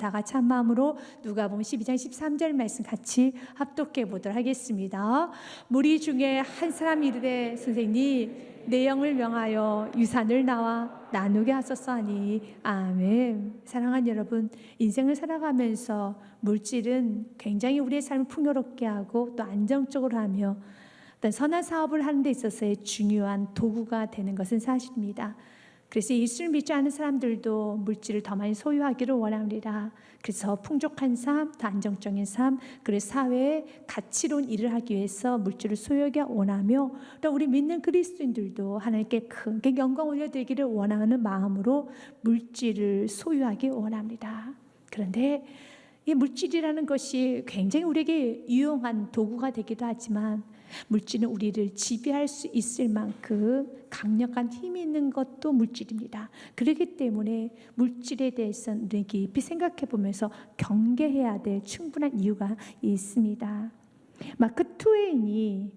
다 같이 한 마음으로 누가복음 12장 13절 말씀 같이 합독해 보도록 하겠습니다. 무리 중에 한 사람이 이르되 선생님 내 영을 명하여 유산을 나와 나누게 하소서 하니. 아멘. 사랑하는 여러분, 인생을 살아가면서 물질은 굉장히 우리의 삶을 풍요롭게 하고 또 안정적으로 하며 어떤 선한 사업을 하는 데 있어서의 중요한 도구가 되는 것은 사실입니다. 그래서 예수를 믿지 않은 사람들도 물질을 더 많이 소유하기를 원합니다. 그래서 풍족한 삶, 더 안정적인 삶, 그리고 사회에 가치로운 일을 하기 위해서 물질을 소유하기 원하며, 또 우리 믿는 그리스도인들도 하나님께 크게 영광 올려드리기를 원하는 마음으로 물질을 소유하기 원합니다. 그런데 이 물질이라는 것이 굉장히 우리에게 유용한 도구가 되기도 하지만 물질은 우리를 지배할 수 있을 만큼 강력한 힘이 있는 것도 물질입니다. 그렇기 때문에 물질에 대해서는 우리 깊이 생각해 보면서 경계해야 될 충분한 이유가 있습니다. 마크 트웨인이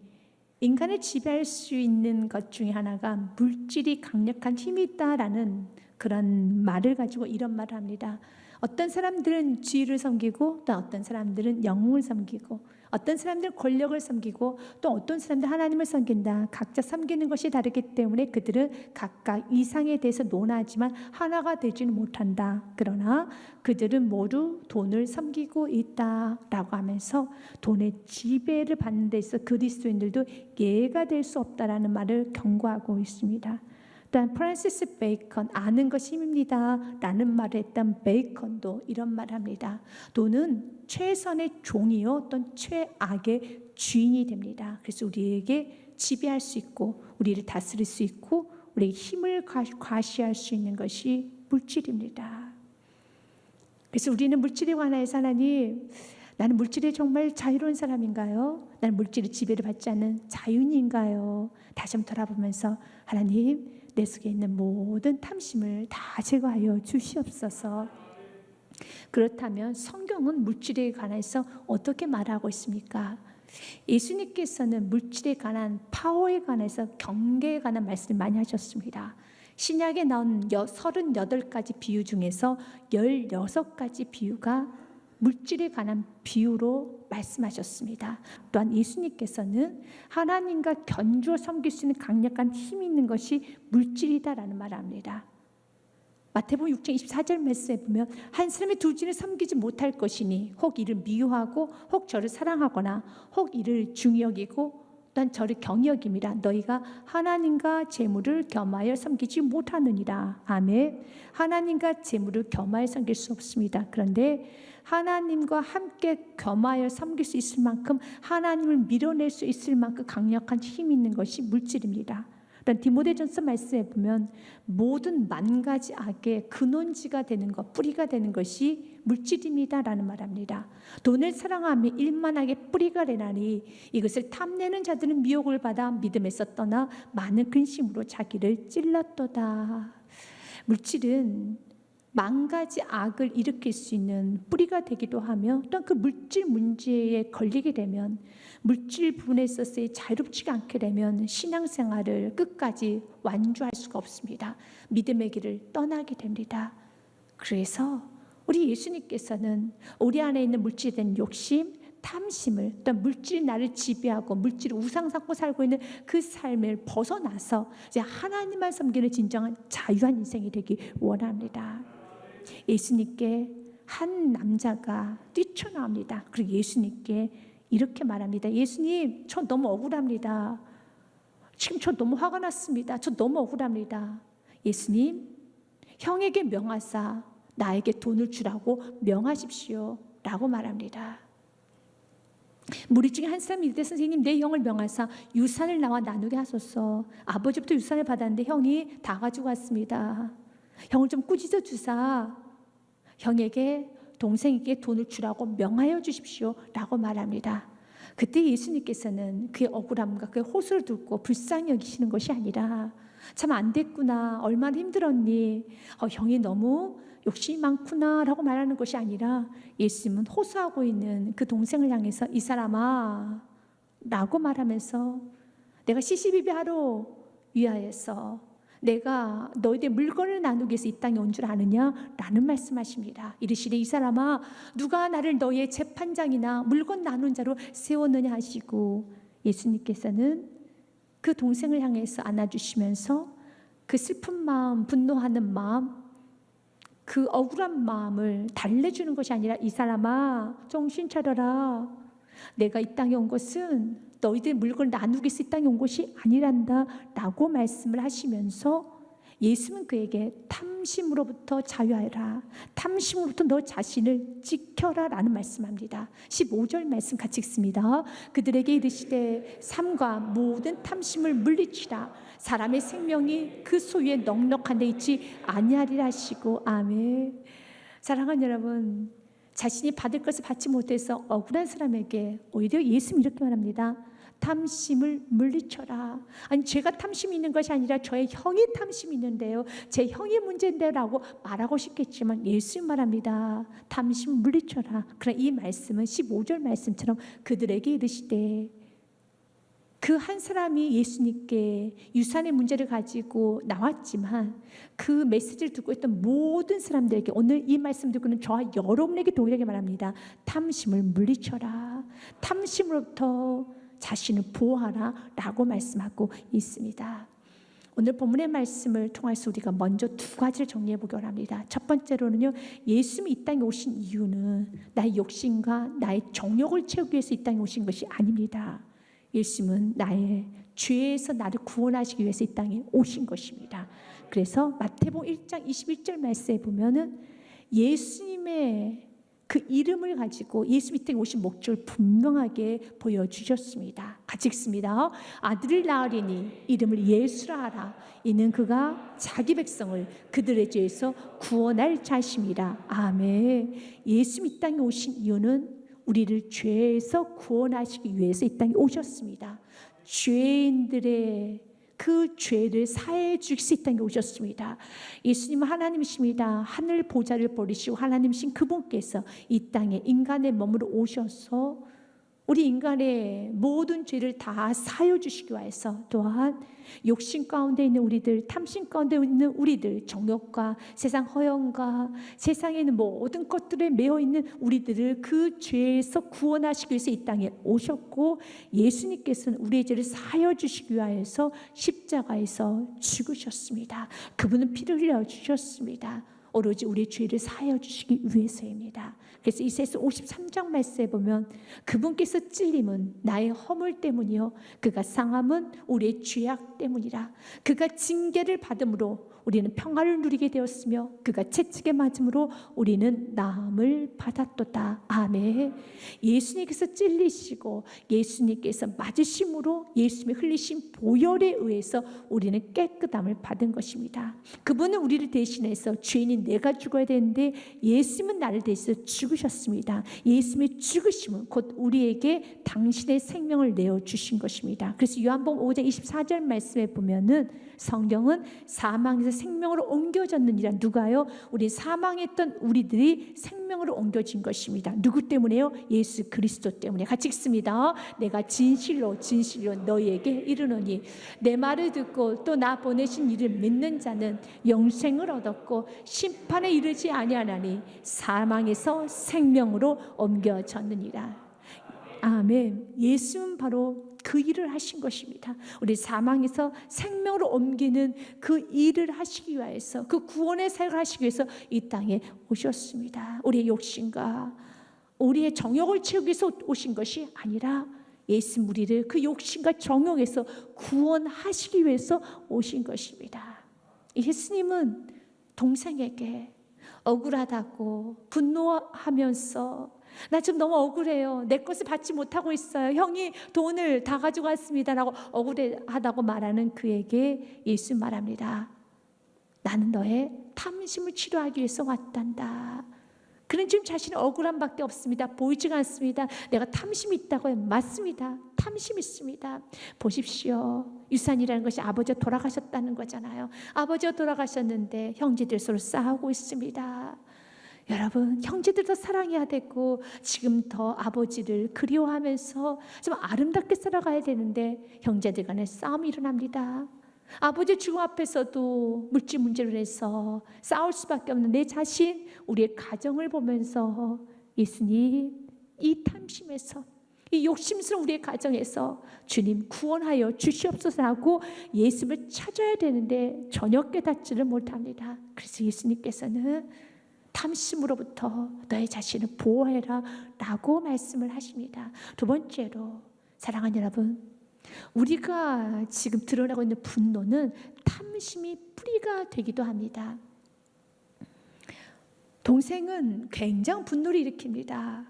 인간을 지배할 수 있는 것 중에 하나가 물질이 강력한 힘이 있다라는 그런 말을 가지고 이런 말을 합니다. 어떤 사람들은 지위를 섬기고 또 어떤 사람들은 영웅을 섬기고 어떤 사람들은 권력을 섬기고 또 어떤 사람들은 하나님을 섬긴다. 각자 섬기는 것이 다르기 때문에 그들은 각각 이상에 대해서 논하지만 하나가 되지는 못한다. 그러나 그들은 모두 돈을 섬기고 있다라고 하면서 돈의 지배를 받는 데 있어 그리스도인들도 예가 될 수 없다라는 말을 경고하고 있습니다. 또한 프란시스 베이컨, 아는 것이 힘입니다 라는 말을 했던 베이컨도 이런 말을 합니다. 돈은 최선의 종이요 또는 최악의 주인이 됩니다. 그래서 우리에게 지배할 수 있고 우리를 다스릴 수 있고 우리의 힘을 과시할 수 있는 것이 물질입니다. 그래서 우리는 물질에 관해서 하나님, 나는 물질에 정말 자유로운 사람인가요? 나는 물질의 지배를 받지 않는 자유인인가요? 다시 한번 돌아보면서 하나님, 내 속에 있는 모든 탐심을 다 제거하여 주시옵소서. 그렇다면 성경은 물질에 관해서 어떻게 말하고 있습니까? 예수님께서는 물질에 관한 파워에 관해서 경계에 관한 말씀을 많이 하셨습니다. 신약에 나온 38가지 비유 중에서 16가지 비유가 물질에 관한 비유로 말씀하셨습니다. 또한 예수님께서는 하나님과 견주어 섬길 수 있는 강력한 힘이 있는 것이 물질이다라는 말을 합니다. 마태복음 6장 24절 말씀에 보면 한 사람이 두 주인을 섬기지 못할 것이니 혹 이를 미워하고 혹 저를 사랑하거나 혹 이를 중히 여기고 또한 저를 경히 여김이라. 너희가 하나님과 재물을 겸하여 섬기지 못하느니라. 아멘. 하나님과 재물을 겸하여 섬길 수 없습니다. 그런데 하나님과 함께 겸하여 섬길 수 있을 만큼, 하나님을 밀어낼 수 있을 만큼 강력한 힘이 있는 것이 물질입니다. 디모데전서 말씀에 보면 모든 만 가지 악의 근원지가 되는 것, 뿌리가 되는 것이 물질입니다 라는 말합니다. 돈을 사랑하며 일만하게 뿌리가 되나니 이것을 탐내는 자들은 미혹을 받아 믿음에서 떠나 많은 근심으로 자기를 찔렀도다. 물질은 만 가지 악을 일으킬 수 있는 뿌리가 되기도 하며, 또한 그 물질 문제에 걸리게 되면, 물질 부분에 있어서 자유롭지가 않게 되면 신앙생활을 끝까지 완주할 수가 없습니다. 믿음의 길을 떠나게 됩니다. 그래서 우리 예수님께서는 우리 안에 있는 물질에 대한 욕심, 탐심을, 또 물질이 나를 지배하고 물질을 우상 삼고 살고 있는 그 삶을 벗어나서 이제 하나님만 섬기는 진정한 자유한 인생이 되기 원합니다. 예수님께 한 남자가 뛰쳐나옵니다. 그리고 예수님께 이렇게 말합니다. 예수님, 저 너무 억울합니다. 지금 저 너무 화가 났습니다. 저 너무 억울합니다. 예수님, 형에게 명하사 나에게 돈을 주라고 명하십시오 라고 말합니다. 무리 중에 한 사람이 이르되 선생님, 내 형을 명하사 유산을 나와 나누게 하소서. 아버지부터 유산을 받았는데 형이 다 가지고 왔습니다. 형을 좀 꾸짖어 주사 형에게, 동생에게 돈을 주라고 명하여 주십시오 라고 말합니다. 그때 예수님께서는 그의 억울함과 그의 호소를 듣고 불쌍히 여기시는 것이 아니라, 참 안 됐구나, 얼마나 힘들었니, 형이 너무 욕심이 많구나 라고 말하는 것이 아니라, 예수님은 호소하고 있는 그 동생을 향해서 이 사람아 라고 말하면서 내가 시시비비하러 위하여서 내가 너희들 물건을 나누기 위해서 이 땅에 온 줄 아느냐? 라는 말씀하십니다. 이르시되 이 사람아 누가 나를 너희의 재판장이나 물건 나눈 자로 세웠느냐 하시고, 예수님께서는 그 동생을 향해서 안아주시면서 그 슬픈 마음, 분노하는 마음, 그 억울한 마음을 달래주는 것이 아니라 이 사람아 정신 차려라. 내가 이 땅에 온 것은 너희들 물건을 나누기 위해서 이 땅에 온 것이 아니란다 라고 말씀을 하시면서 예수는 그에게 탐심으로부터 자유하여라, 탐심으로부터 너 자신을 지켜라 라는 말씀합니다. 15절 말씀 같이 읽습니다. 그들에게 이르시되 삶과 모든 탐심을 물리치라. 사람의 생명이 그 소유에 넉넉한 데 있지 아니하리라 하시고. 아멘. 사랑하는 여러분, 자신이 받을 것을 받지 못해서 억울한 사람에게 오히려 예수님 이렇게 말합니다. 탐심을 물리쳐라. 아니 제가 탐심이 있는 것이 아니라 저의 형이 탐심이 있는데요, 제 형이 문제인데요 라고 말하고 싶겠지만 예수님 말합니다. 탐심을 물리쳐라. 그러나 이 말씀은 15절 말씀처럼 그들에게 이르시되, 그 한 사람이 예수님께 유산의 문제를 가지고 나왔지만 그 메시지를 듣고 있던 모든 사람들에게 오늘 이 말씀 듣고는 저와 여러분에게 동일하게 말합니다. 탐심을 물리쳐라. 탐심으로부터 자신을 보호하라 라고 말씀하고 있습니다. 오늘 본문의 말씀을 통해서 우리가 먼저 두 가지를 정리해 보기 원합니다. 첫 번째로는요, 예수님이 이 땅에 오신 이유는 나의 욕심과 나의 정욕을 채우기 위해서 이 땅에 오신 것이 아닙니다. 예수님은 나의 죄에서 나를 구원하시기 위해서 이 땅에 오신 것입니다. 그래서 마태복음 1장 21절 말씀에 보면은 예수님의 그 이름을 가지고 예수님 이 땅에 오신 목적을 분명하게 보여주셨습니다. 같이 읽습니다. 아들을 낳으리니 이름을 예수라 하라. 이는 그가 자기 백성을 그들의 죄에서 구원할 자심이라. 아멘. 예수님 이 땅에 오신 이유는 우리를 죄에서 구원하시기 위해서 이 땅에 오셨습니다. 죄인들의 그 죄를 사해 주실 수 이 땅에 오셨습니다. 예수님은 하나님이십니다. 하늘 보좌를 버리시고 하나님이신 그분께서 이 땅에 인간의 몸으로 오셔서 우리 인간의 모든 죄를 다 사여 주시기 위해서, 또한 욕심 가운데 있는 우리들, 탐심 가운데 있는 우리들, 정욕과 세상 허영과 세상에 있는 모든 것들에 매여 있는 우리들을 그 죄에서 구원하시기 위해서 이 땅에 오셨고, 예수님께서는 우리의 죄를 사여 주시기 위해서 십자가에서 죽으셨습니다. 그분은 피를 흘려 주셨습니다. 오로지 우리의 죄를 사하여 주시기 위해서입니다. 그래서 이사야서 53장 말씀에 보면 그분께서 찔림은 나의 허물 때문이요 그가 상함은 우리의 죄악 때문이라. 그가 징계를 받음으로 우리는 평화를 누리게 되었으며 그가 채찍에 맞음으로 우리는 나음을 받았도다. 아멘. 예수님께서 찔리시고 예수님께서 맞으심으로 예수님이 흘리신 보혈에 의해서 우리는 깨끗함을 받은 것입니다. 그분은 우리를 대신해서 죄인인 내가 죽어야 되는데 예수님은 나를 대신해서 죽으셨습니다. 예수님의 죽으심은 곧 우리에게 당신의 생명을 내어주신 것입니다. 그래서 요한복음 5장 24절 말씀에 보면은 성경은 사망에서 생명으로 옮겨졌느니라. 누가요? 우리 사망했던 우리들이 생명으로 옮겨진 것입니다. 누구 때문에요? 예수 그리스도 때문에. 같이 읽습니다. 내가 진실로 진실로 너희에게 이르노니 내 말을 듣고 또 나 보내신 이를 믿는 자는 영생을 얻었고 심판에 이르지 아니하나니 사망에서 생명으로 옮겨졌느니라. 아멘. 예수는 바로 그 일을 하신 것입니다. 우리 사망에서 생명으로 옮기는 그 일을 하시기 위해서, 그 구원의 사역을 하시기 위해서 이 땅에 오셨습니다. 우리의 욕심과 우리의 정욕을 채우기 위해서 오신 것이 아니라 예수 우리를 그 욕심과 정욕에서 구원하시기 위해서 오신 것입니다. 예수님은 동생에게 억울하다고 분노하면서 나 지금 너무 억울해요. 내 것을 받지 못하고 있어요. 형이 돈을 다 가지고 왔습니다 라고 억울하다고 말하는 그에게 예수 말합니다. 나는 너의 탐심을 치료하기 위해서 왔단다. 그는 지금 자신의 억울함 밖에 없습니다. 보이지가 않습니다. 내가 탐심이 있다고 해요. 맞습니다. 탐심이 있습니다. 보십시오. 유산이라는 것이 아버지가 돌아가셨다는 거잖아요. 아버지가 돌아가셨는데 형제들 서로 싸우고 있습니다. 여러분, 형제들도 사랑해야 되고 지금 더 아버지를 그리워하면서 좀 아름답게 살아가야 되는데 형제들 간에 싸움이 일어납니다. 아버지의 죽음 앞에서도 물질 문제로 인해서 싸울 수밖에 없는 내 자신, 우리의 가정을 보면서 예수님, 이 탐심에서, 이 욕심스러운 우리의 가정에서 주님 구원하여 주시옵소서 하고 예수님을 찾아야 되는데 전혀 깨닫지를 못합니다. 그래서 예수님께서는 탐심으로부터 너의 자신을 보호해라 라고 말씀을 하십니다. 두 번째로 사랑하는 여러분, 우리가 지금 드러나고 있는 분노는 탐심이 뿌리가 되기도 합니다. 동생은 굉장히 분노를 일으킵니다.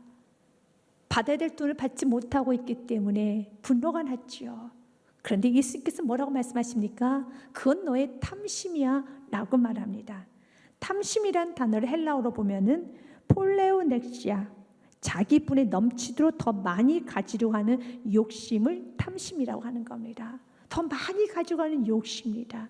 받아야 될 돈을 받지 못하고 있기 때문에 분노가 났지요. 그런데 예수님께서 뭐라고 말씀하십니까? 그건 너의 탐심이야 라고 말합니다. 탐심이란 단어를 헬라어로 보면은 폴레오넥시아, 자기분에 넘치도록 더 많이 가지려고 하는 욕심을 탐심이라고 하는 겁니다. 더 많이 가져가는 욕심입니다.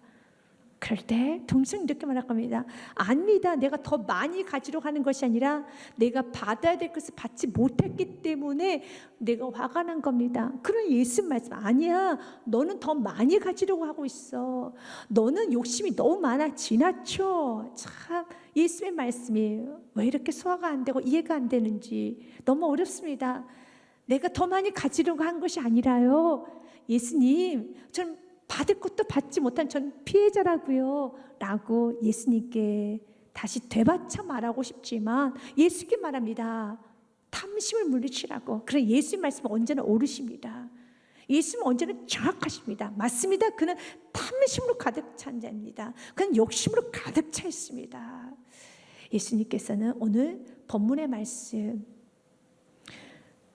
그럴 때 동생이 이렇게 말할 겁니다. 아닙니다. 내가 더 많이 가지려고 하는 것이 아니라 내가 받아야 될 것을 받지 못했기 때문에 내가 화가 난 겁니다. 그런 예수 말씀, 아니야, 너는 더 많이 가지려고 하고 있어. 너는 욕심이 너무 많아, 지나쳐. 참 예수의 말씀이 왜 이렇게 소화가 안 되고 이해가 안 되는지 너무 어렵습니다. 내가 더 많이 가지려고 한 것이 아니라요, 예수님, 저는 받을 것도 받지 못한 전 피해자라고요 라고 예수님께 다시 되받쳐 말하고 싶지만 예수께 말합니다. 탐심을 물리치라고. 그래, 예수의 말씀은 언제나 옳으십니다. 예수님은 언제나 정확하십니다. 맞습니다. 그는 탐심으로 가득 찬 자입니다. 그는 욕심으로 가득 차 있습니다. 예수님께서는 오늘 본문의 말씀,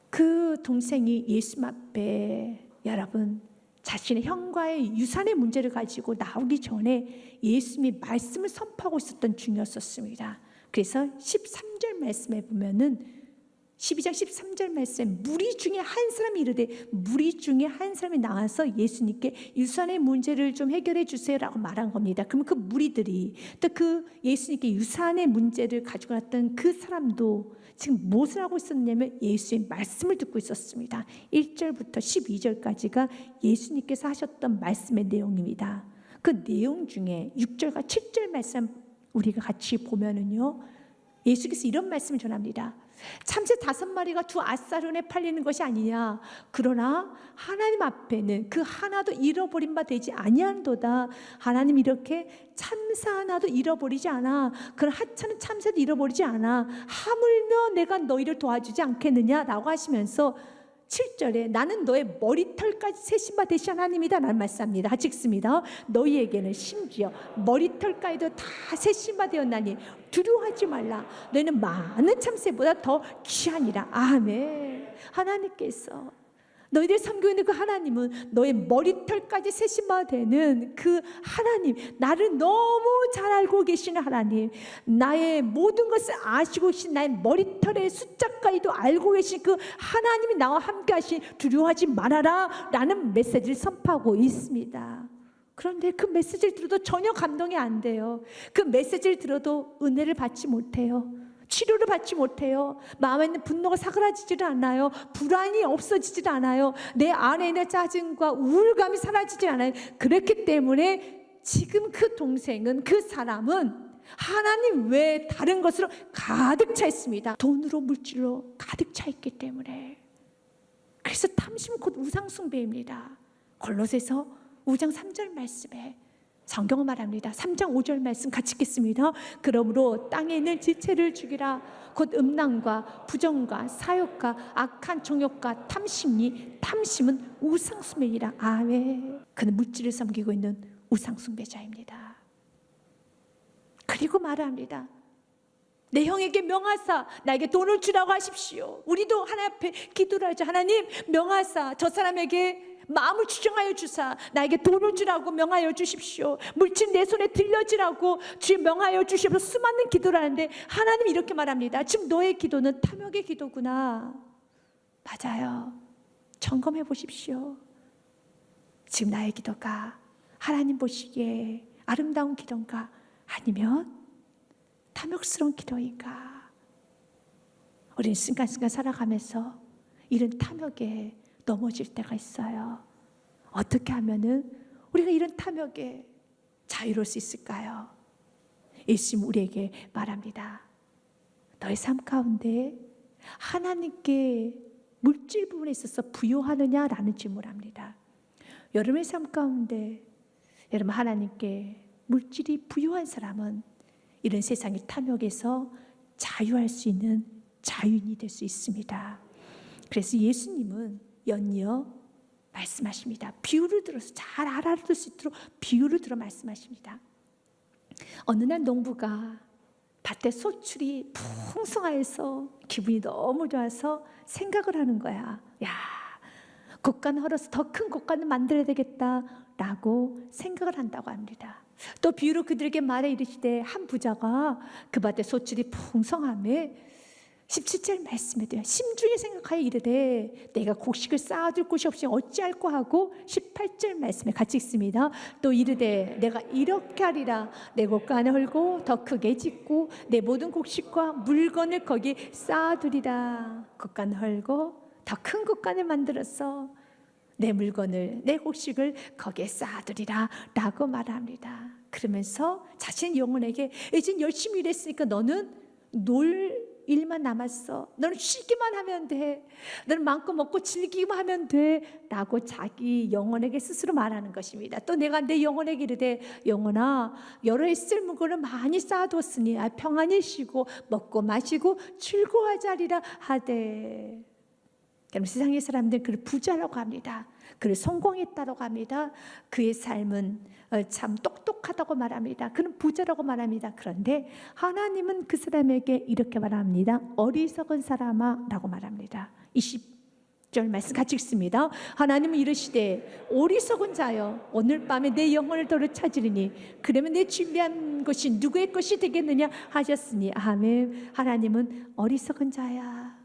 그 동생이 예수님 앞에 여러분 자신의 형과의 유산의 문제를 가지고 나오기 전에 예수님이 말씀을 선포하고 있었던 중이었었습니다. 그래서 13절 말씀에 보면은 12장 13절 말씀에 무리 중에 한 사람이 이르되, 무리 중에 한 사람이 나와서 예수님께 유산의 문제를 좀 해결해 주세요라고 말한 겁니다. 그러면 그 무리들이 또 그 예수님께 유산의 문제를 가지고 왔던 그 사람도 지금 무엇을 하고 있었냐면 예수의 말씀을 듣고 있었습니다. 1절부터 12절까지가 예수님께서 하셨던 말씀의 내용입니다. 그 내용 중에 6절과 7절 말씀 우리가 같이 보면은요, 예수께서 이런 말씀을 전합니다. 참새 5마리가 두 앗사론에 팔리는 것이 아니냐. 그러나 하나님 앞에는 그 하나도 잃어버린 바 되지 아니한도다. 하나님 이렇게 참사 하나도 잃어버리지 않아. 그런 하찮은 참새도 잃어버리지 않아. 하물며 내가 너희를 도와주지 않겠느냐라고 하시면서 7절에 나는 너의 머리털까지 세신 바 되시 하나님이다 라는 말씀합니다. 같이 읽습니다. 너희에게는 심지어 머리털까지도 다 세신 바 되었나니 두려워하지 말라. 너희는 많은 참새보다 더 귀하니라. 아멘. 하나님께서 너희들 섬기고 있는 그 하나님은 너의 머리털까지 세신 바 되는 그 하나님, 나를 너무 잘 알고 계시는 하나님, 나의 모든 것을 아시고 계신 나의 머리털의 숫자까지도 알고 계신 그 하나님이 나와 함께 하신 두려워하지 말아라 라는 메시지를 선포하고 있습니다. 그런데 그 메시지를 들어도 전혀 감동이 안 돼요. 그 메시지를 들어도 은혜를 받지 못해요. 치료를 받지 못해요. 마음에 있는 분노가 사그라지질 않아요. 불안이 없어지질 않아요. 내 안에 있는 짜증과 우울감이 사라지질 않아요. 그렇기 때문에 지금 그 동생은, 그 사람은 하나님 외에 다른 것으로 가득 차 있습니다. 돈으로, 물질로 가득 차 있기 때문에. 그래서 탐심 곧 우상숭배입니다. 골로새서 5장 3절 말씀에 성경은 말합니다. 3장 5절 말씀 같이 읽겠습니다. 그러므로 땅에 있는 지체를 죽이라. 곧 음란과 부정과 사욕과 악한 정욕과 탐심이, 탐심은 우상숭배이라. 아멘. 그는 물질을 섬기고 있는 우상숭배자입니다. 그리고 말합니다. 내 형에게 명하사 나에게 돈을 주라고 하십시오. 우리도 하나님 앞에 기도를 하죠. 하나님, 명하사 저 사람에게 마음을 추정하여 주사 나에게 돈을 주라고 명하여 주십시오. 물질 내 손에 들려지라고 주의 명하여 주십시오. 수많은 기도를 하는데 하나님 이렇게 말합니다. 지금 너의 기도는 탐욕의 기도구나. 맞아요. 점검해 보십시오. 지금 나의 기도가 하나님 보시기에 아름다운 기도인가, 아니면 탐욕스러운 기도인가? 우리는 순간순간 살아가면서 이런 탐욕에 넘어질 때가 있어요. 어떻게 하면은 우리가 이런 탐욕에 자유로울 수 있을까요? 예수님 우리에게 말합니다. 너의 삶 가운데 하나님께 물질 부분에 있어서 부요하느냐라는 질문을 합니다. 여러분의 삶 가운데 여러분 하나님께 물질이 부요한 사람은 이런 세상의 탐욕에서 자유할 수 있는 자유인이 될 수 있습니다. 그래서 예수님은 연이어 말씀하십니다. 비유를 들어서 잘 알아들을 수 있도록 비유를 들어 말씀하십니다. 어느 날 농부가 밭에 소출이 풍성하여서 기분이 너무 좋아서 생각을 하는 거야. 야, 곡간을 헐어서 더 큰 곡간을 만들어야 되겠다라고 생각을 한다고 합니다. 또 비유로 그들에게 말해 이르시되 한 부자가 그 밭에 소출이 풍성함에 17절 말씀에도요. 심중에 생각하여 이르되 내가 곡식을 쌓아둘 곳이 없이 어찌할꼬 하고 18절 말씀에 같이 읽습니다. 또 이르되 내가 이렇게 하리라. 내 곡간을 헐고 더 크게 짓고 내 모든 곡식과 물건을 거기 쌓아두리라. 곡간을 헐고 더 큰 곡간을 만들어서 내 물건을 내 곡식을 거기에 쌓아두리라 라고 말합니다. 그러면서 자신 영혼에게 이제 열심히 일했으니까 너는 놀 일만 남았어. 너는 쉬기만 하면 돼. 너는 마음껏 먹고 즐기기만 하면 돼 라고 자기 영혼에게 스스로 말하는 것입니다. 또 내가 내 영혼에게 이르되 영혼아 여러 해 쓸 물건을 많이 쌓아뒀으니 평안히 쉬고 먹고 마시고 즐거워하자리라 하되. 그럼 세상의 사람들은 그를 부자라고 합니다. 그를 성공했다고 합니다. 그의 삶은 참 똑똑하다고 말합니다. 그는 부자라고 말합니다. 그런데 하나님은 그 사람에게 이렇게 말합니다. 어리석은 사람아 라고 말합니다. 20절 말씀 같이 읽습니다. 하나님은 이르시되 어리석은 자여 오늘 밤에 내 영혼을 도로 찾으리니 그러면 내 준비한 것이 누구의 것이 되겠느냐 하셨으니 아멘. 하나님은 어리석은 자야.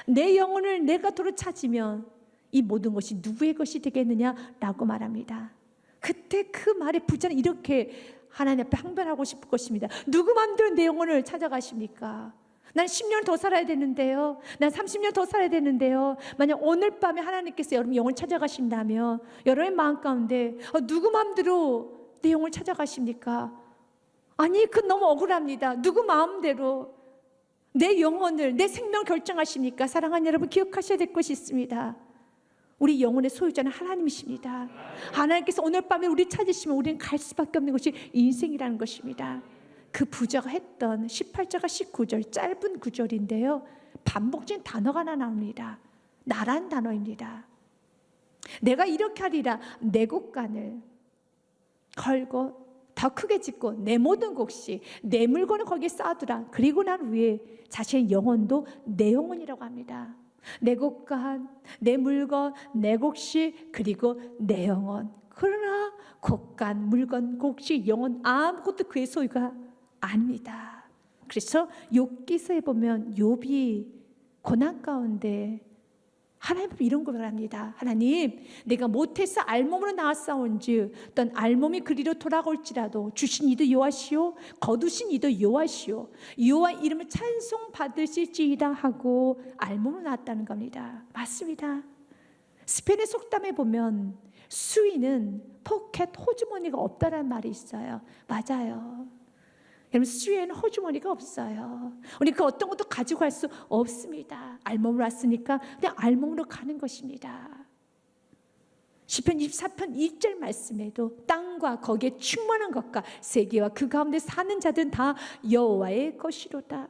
내 영혼을 내가 도로 찾으면 이 모든 것이 누구의 것이 되겠느냐라고 말합니다. 그때 그 말에 부자는 이렇게 하나님 앞에 항변하고 싶을 것입니다. 누구 마음대로 내 영혼을 찾아가십니까? 난 10년 더 살아야 되는데요. 난 30년 더 살아야 되는데요. 만약 오늘 밤에 하나님께서 여러분 영혼을 찾아가신다면 여러분의 마음 가운데 누구 마음대로 내 영혼을 찾아가십니까? 아니 그건 너무 억울합니다. 누구 마음대로 내 영혼을 내 생명을 결정하십니까? 사랑하는 여러분 기억하셔야 될 것이 있습니다. 우리 영혼의 소유자는 하나님이십니다. 하나님께서 오늘 밤에 우리 찾으시면 우리는 갈 수밖에 없는 것이 인생이라는 것입니다. 그 부자가 했던 18절과 19절 짧은 구절인데요. 반복적인 단어가 하나 나옵니다. 나란 단어입니다. 내가 이렇게 하리라. 내 곡간을 헐고 더 크게 짓고 내 모든 곡식 내 물건을 거기에 쌓아두라. 그리고 난 후에 자신의 영혼도 내 영혼이라고 합니다. 내 곡간, 내 물건, 내 곡식 그리고 내 영혼. 그러나 곡간, 물건, 곡식, 영혼 아무것도 그의 소유가 아닙니다. 그래서 욥기서에 보면 욥이 고난 가운데 하나님 앞에 이런 고백을 합니다. 하나님 내가 못해서 알몸으로 나왔사온즉 어떤 알몸이 그리로 돌아올지라도 주신 이도 여호와시오 거두신 이도 여호와시오 여호와 이름을 찬송 받으실지이다 하고 알몸으로 나왔다는 겁니다. 맞습니다. 스페인의 속담에 보면 수위는 포켓 호주머니가 없다라는 말이 있어요. 맞아요. 여러분 수위에는 호주머니가 없어요. 우리 그 어떤 것도 가지고 갈 수 없습니다. 알몸으로 왔으니까 그냥 알몸으로 가는 것입니다. 시편 24편 1절 말씀에도 땅과 거기에 충만한 것과 세계와 그 가운데 사는 자들은 다 여호와의 것이로다.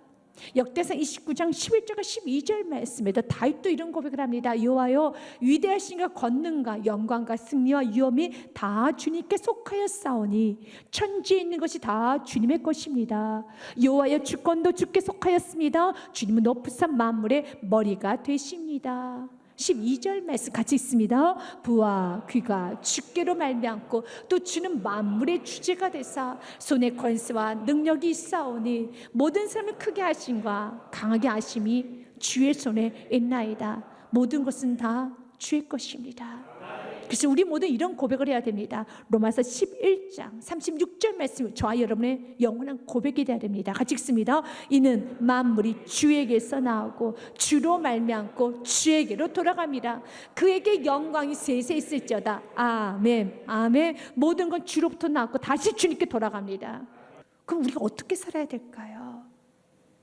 역대상 29장 11절과 12절 말씀에도 다윗도 이런 고백을 합니다. 여호와여 위대하신가 권능과 영광과 승리와 위엄이 다 주님께 속하였사오니 천지에 있는 것이 다 주님의 것입니다. 여호와여 주권도 주께 속하였습니다. 주님은 높으신 만물의 머리가 되십니다. 12절 말씀 같이 있습니다. 부와 귀가 주께로 말미암고 또 주는 만물의 주제가 되사 손에 권세와 능력이 있사오니 모든 사람을 크게 하심과 강하게 하심이 주의 손에 있나이다. 모든 것은 다 주의 것입니다. 그래서 우리 모두 이런 고백을 해야 됩니다. 로마서 11장 36절 말씀, 저와 여러분의 영원한 고백이 되어야 됩니다. 같이 읽습니다. 이는 만물이 주에게서 나오고 주로 말미암고 주에게로 돌아갑니다. 그에게 영광이 세세 있을지어다. 아멘. 아멘. 모든 건 주로부터 나왔고 다시 주님께 돌아갑니다. 그럼 우리가 어떻게 살아야 될까요?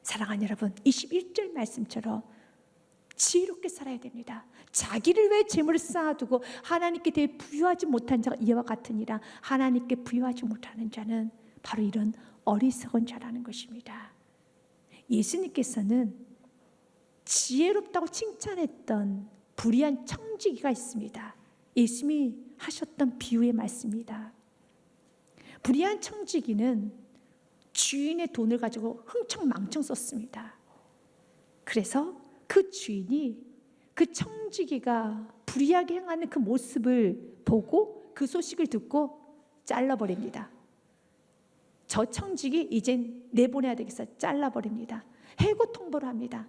사랑하는 여러분, 21절 말씀처럼 지혜롭게 살아야 됩니다. 자기를 위해 재물을 쌓아두고 하나님께 대해 부유하지 못한 자가 이와 같으니라. 하나님께 부유하지 못하는 자는 바로 이런 어리석은 자라는 것입니다. 예수님께서는 지혜롭다고 칭찬했던 불의한 청지기가 있습니다. 예수님이 하셨던 비유의 말씀입니다. 불의한 청지기는 주인의 돈을 가지고 흥청망청 썼습니다. 그래서 그 주인이 그 청지기가 불의하게 행하는 그 모습을 보고 그 소식을 듣고 잘라버립니다. 저 청지기 이젠 내보내야 되겠어, 잘라버립니다. 해고 통보를 합니다.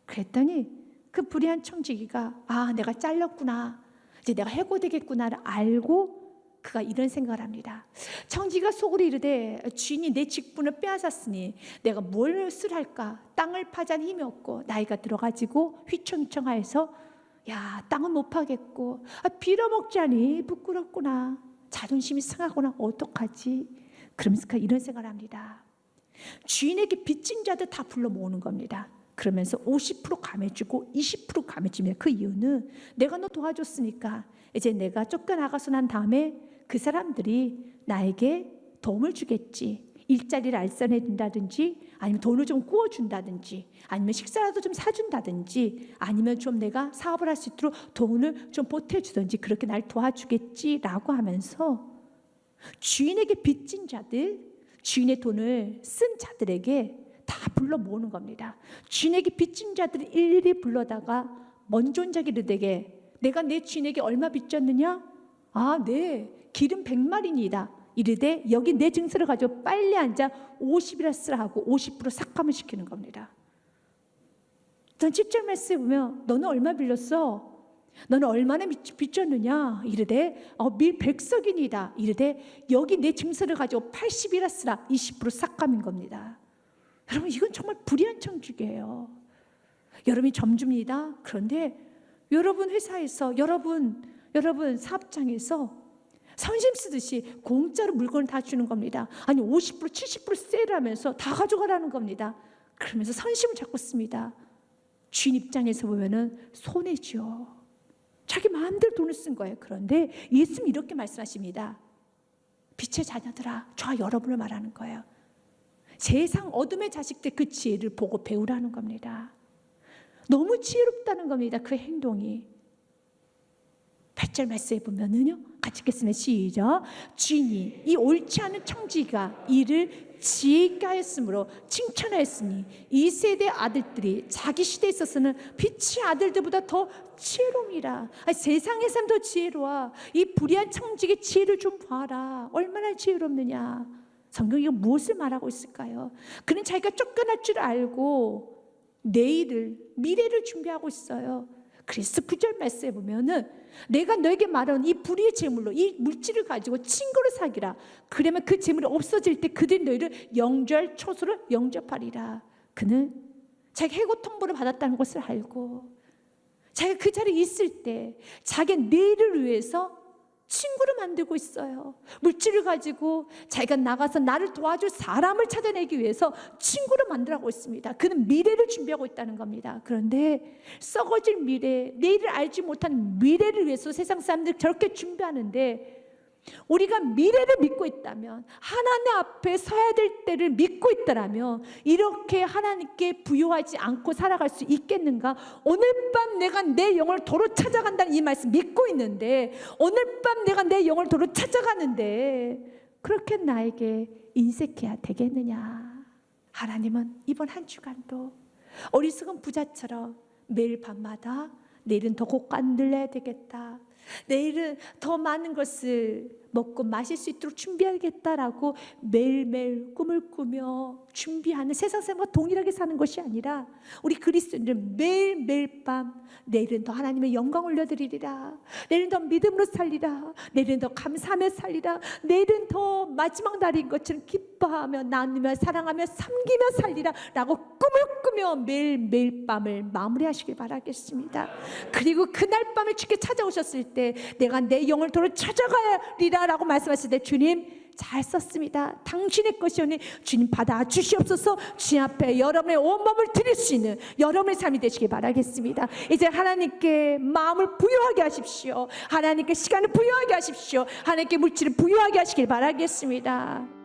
그랬더니 그 불의한 청지기가 내가 잘렸구나, 이제 내가 해고되겠구나를 알고 그가 이런 생각을 합니다. 청지기가 속으로 이르되 주인이 내 직분을 빼앗았으니 내가 무엇을 할까? 땅을 파자니 힘이 없고 나이가 들어가지고 휘청휘청하여서 땅은 못 파겠고 빌어먹자니 부끄럽구나, 자존심이 상하구나, 어떡하지? 그러면서 그가 이런 생각을 합니다. 주인에게 빚진 자들 다 불러 모으는 겁니다. 그러면서 50% 감해주고 20% 감해주면, 그 이유는 내가 너 도와줬으니까 이제 내가 쫓겨나가서 난 다음에 그 사람들이 나에게 도움을 주겠지. 일자리를 알선해 준다든지, 아니면 돈을 좀 구워준다든지, 아니면 식사라도 좀 사준다든지, 아니면 좀 내가 사업을 할 수 있도록 돈을 좀 보태주든지 그렇게 날 도와주겠지라고 하면서 주인에게 빚진 자들, 주인의 돈을 쓴 자들에게 다 불러 모으는 겁니다. 주인에게 빚진 자들을 일일이 불러다가 먼저 온 자기들에게 내가 내 주인에게 얼마 빚졌느냐? 네, 기름 100마리니이다. 이르되 여기 내 증서를 가지고 빨리 앉아 50이라 쓰라 하고 50% 삭감을 시키는 겁니다. 10절 말씀에 보면 너는 얼마 빌렸어? 너는 얼마나 빚졌느냐? 이르되 밀 100석이니이다. 이르되 여기 내 증서를 가지고 80이라 쓰라. 20% 삭감인 겁니다. 여러분, 이건 정말 불의한 청지기예요. 여러분이 점주입니다. 그런데 여러분 회사에서, 여러분 사업장에서 선심 쓰듯이 공짜로 물건을 다 주는 겁니다. 아니 50% 70% 세일하면서 다 가져가라는 겁니다. 그러면서 선심을 자꾸 씁니다. 주인 입장에서 보면은 손해죠. 자기 마음대로 돈을 쓴 거예요. 그런데 예수님이 이렇게 말씀하십니다. 빛의 자녀들아, 저와 여러분을 말하는 거예요. 세상 어둠의 자식들 그 지혜를 보고 배우라는 겁니다. 너무 지혜롭다는 겁니다. 그 행동이. 8절 말씀에 보면은요, 같이 읽겠습니다. 시작. 주인이 이 옳지 않은 청지기가 이를 지혜 있게 하였으므로 칭찬하였으니 이 세대 아들들이 자기 시대에 있어서는 빛의 아들들보다 더 지혜로움이라. 세상의 삶도 지혜로워. 이 불의한 청지기의 지혜를 좀 봐라. 얼마나 지혜롭느냐. 성경이 무엇을 말하고 있을까요? 그는 자기가 쫓겨날 줄 알고 내일을, 미래를 준비하고 있어요. 그래서 9절 말씀에 보면은 내가 너에게 말하는 이 불의의 재물로 이 물질을 가지고 친구를 사귀라. 그러면 그 재물이 없어질 때 그들이 너희를 영접할 초소를 영접하리라. 그는 자기 해고 통보를 받았다는 것을 알고 자기가 그 자리에 있을 때 자기 내일을 위해서 친구를 만들고 있어요. 물질을 가지고 자기가 나가서 나를 도와줄 사람을 찾아내기 위해서 친구를 만들어가고 있습니다. 그는 미래를 준비하고 있다는 겁니다. 그런데 썩어질 미래, 내일을 알지 못한 미래를 위해서 세상 사람들 저렇게 준비하는데, 우리가 미래를 믿고 있다면, 하나님 앞에 서야 될 때를 믿고 있다라면 이렇게 하나님께 부요하지 않고 살아갈 수 있겠는가? 오늘 밤 내가 내 영혼을 도로 찾아간다는 이 말씀 믿고 있는데, 오늘 밤 내가 내 영혼을 도로 찾아가는데 그렇게 나에게 인색해야 되겠느냐? 하나님은 이번 한 주간도 어리석은 부자처럼 매일 밤마다 내일은 더 고간 늘려야 되겠다, 내일은 더 많은 것을 먹고 마실 수 있도록 준비하겠다라고 매일매일 꿈을 꾸며 준비하는 세상 사람과 동일하게 사는 것이 아니라 우리 그리스도인들은 매일매일 밤 내일은 더 하나님의 영광 올려드리리라, 내일은 더 믿음으로 살리라, 내일은 더 감사하며 살리라, 내일은 더 마지막 날인 것처럼 기뻐하며 나누며 사랑하며 섬기며 살리라 라고 꿈을 꾸며 매일매일 밤을 마무리하시길 바라겠습니다. 그리고 그날 밤에 주께 찾아오셨을 때 내가 내 영을 도로 찾아가리라 라고 말씀하실 때 주님 잘 썼습니다. 당신의 것이오니 주님 받아 주시옵소서. 주님 앞에 여러분의 온몸을 드릴 수 있는 여러분의 삶이 되시길 바라겠습니다. 이제 하나님께 마음을 부여하게 하십시오. 하나님께 시간을 부여하게 하십시오. 하나님께 물질을 부여하게 하시길 바라겠습니다.